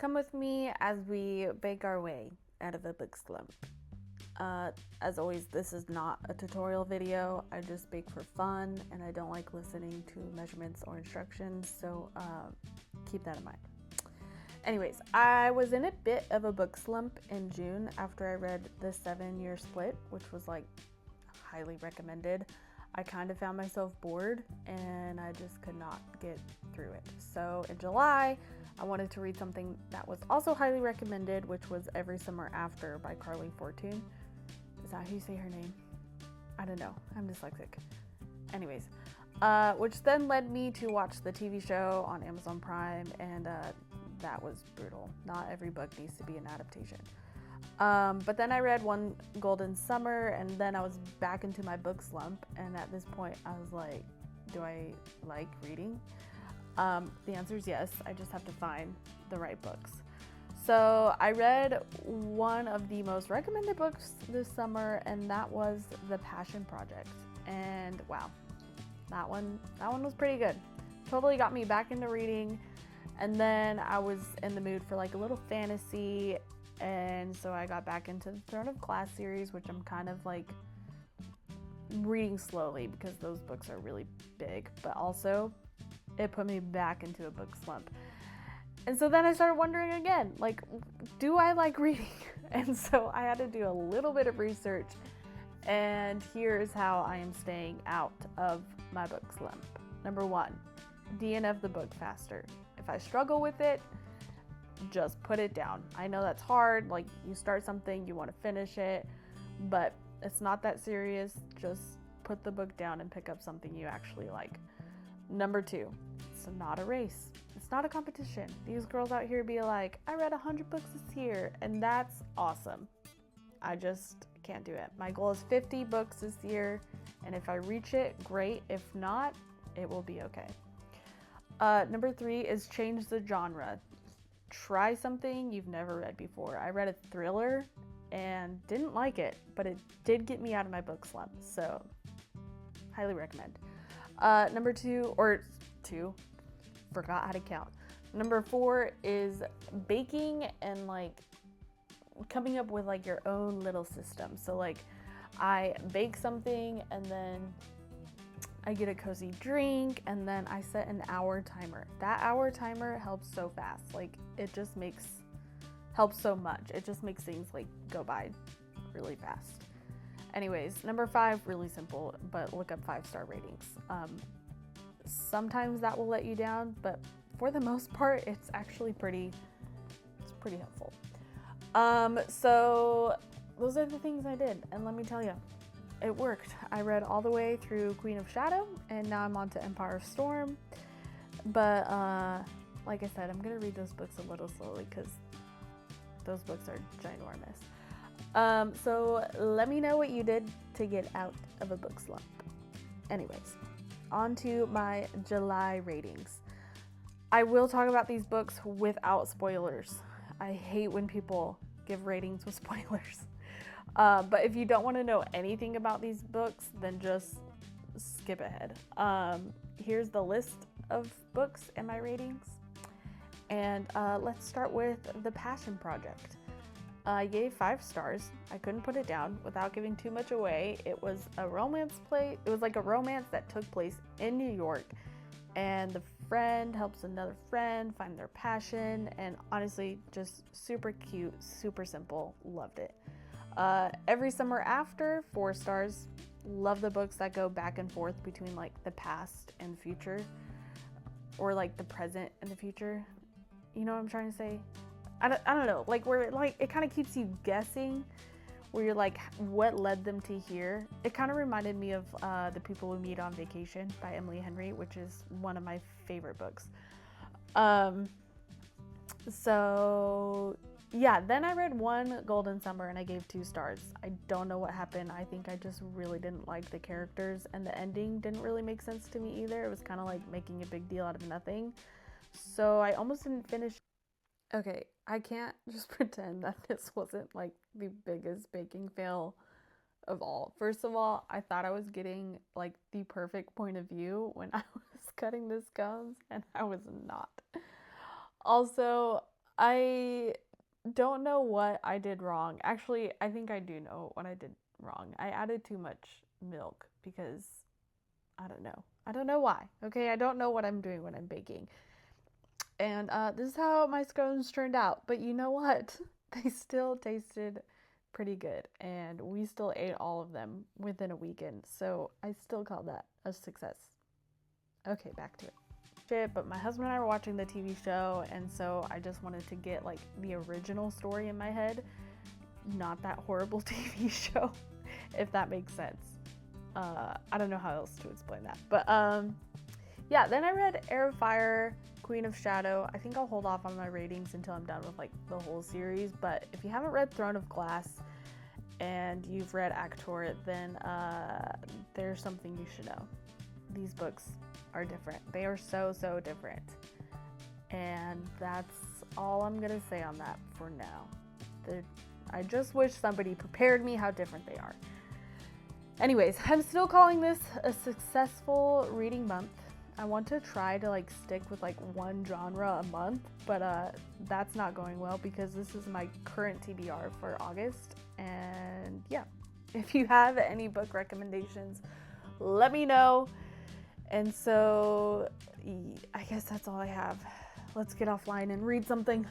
Come with me as we bake our way out of a book slump. As always, this is not a tutorial video. I just bake for fun and I don't like listening to measurements or instructions, so keep that in mind. Anyways, I was in a bit of a book slump in June after I read The 7-Year Split, which was like highly recommended. I kind of found myself bored and I just could not get through it. So in July, I wanted to read something that was also highly recommended, which was Every Summer After by Carly Fortune. Is that how you say her name? I don't know. I'm dyslexic. Anyways, which then led me to watch the TV show on Amazon Prime, and that was brutal. Not every book needs to be an adaptation. But then I read One Golden Summer, and then I was back into my book slump, and at this point I was like, do I like reading? The answer is yes. I just have to find the right books. So I read one of the most recommended books this summer, and that was The Passion Project. And wow, that one was pretty good. Totally got me back into reading. And then I was in the mood for like a little fantasy, and so I got back into the Throne of Glass series, which I'm kind of like reading slowly because those books are really big, but also it put me back into a book slump. And so then I started wondering again, like, do I like reading? And so I had to do a little bit of research, and here's how I am staying out of my book slump. Number 1, DNF the book faster. If I struggle with it, just put it down. I know that's hard, like you start something, you want to finish it, but it's not that serious. Just put the book down and pick up something you actually like. Number 2, it's not a race. It's not a competition. These girls out here be like, I read 100 books this year, and that's awesome. I just can't do it. My goal is 50 books this year, and if I reach it, great. If not, it will be okay. Number 3 is change the genre. Try something you've never read before. I read a thriller and didn't like it, but it did get me out of my book slump, so highly recommend. Number 2, forgot how to count. Number 4 is baking and like coming up with like your own little system. So like I bake something and then I get a cozy drink and then I set an hour timer. That hour timer helps so fast. Like it just helps so much. It just makes things like go by really fast. Anyways, number 5, really simple, but look up 5-star ratings. Sometimes that will let you down, but for the most part, it's actually pretty helpful. So those are the things I did, and let me tell you, it worked. I read all the way through Queen of Shadow, and now I'm on to Empire of Storm. But like I said, I'm gonna read those books a little slowly because those books are ginormous. So let me know what you did to get out of a book slump. Anyways, on to my July ratings. I will talk about these books without spoilers. I hate when people give ratings with spoilers. But if you don't want to know anything about these books, then just skip ahead. Here's the list of books and my ratings. And let's start with The Passion Project. I gave 5 stars. I couldn't put it down without giving too much away. It was a romance play. It was like a romance that took place in New York, and the friend helps another friend find their passion, and honestly, just super cute, super simple. Loved it. Every Summer After, 4 stars. Love the books that go back and forth between like the past and future, or like the present and the future. You know what I'm trying to say? I don't know, like where like it kind of keeps you guessing, where you're like, what led them to here? It kind of reminded me of The People We Meet on Vacation by Emily Henry, which is one of my favorite books. So yeah, then I read One Golden Summer and I gave 2 stars. I don't know what happened. I think I just really didn't like the characters, and the ending didn't really make sense to me either. It was kind of like making a big deal out of nothing. So I almost didn't finish. Okay, I can't just pretend that this wasn't like the biggest baking fail of all. First of all, I thought I was getting like the perfect point of view when I was cutting the scones, and I was not. Also, I don't know what I did wrong. Actually, I think I do know what I did wrong. I added too much milk because I don't know. I don't know why. Okay, I don't know what I'm doing when I'm baking. And this is how my scones turned out. But you know what? They still tasted pretty good. And we still ate all of them within a weekend. So I still call that a success. Okay, back to it. But my husband and I were watching the TV show, and so I just wanted to get like the original story in my head, not that horrible TV show, if that makes sense. I don't know how else to explain that, but yeah. Then I read Heir of Fire, Queen of Shadow. I think I'll hold off on my ratings until I'm done with like the whole series. But if you haven't read Throne of Glass and you've read Actor, then there's something you should know. These books are different. They are so different. And that's all I'm gonna say on that for now. I just wish somebody prepared me how different they are. Anyways, I'm still calling this a successful reading month. I want to try to like stick with like one genre a month, but that's not going well because this is my current TBR for August. And yeah, if you have any book recommendations, let me know. And so I guess that's all I have. Let's get offline and read something.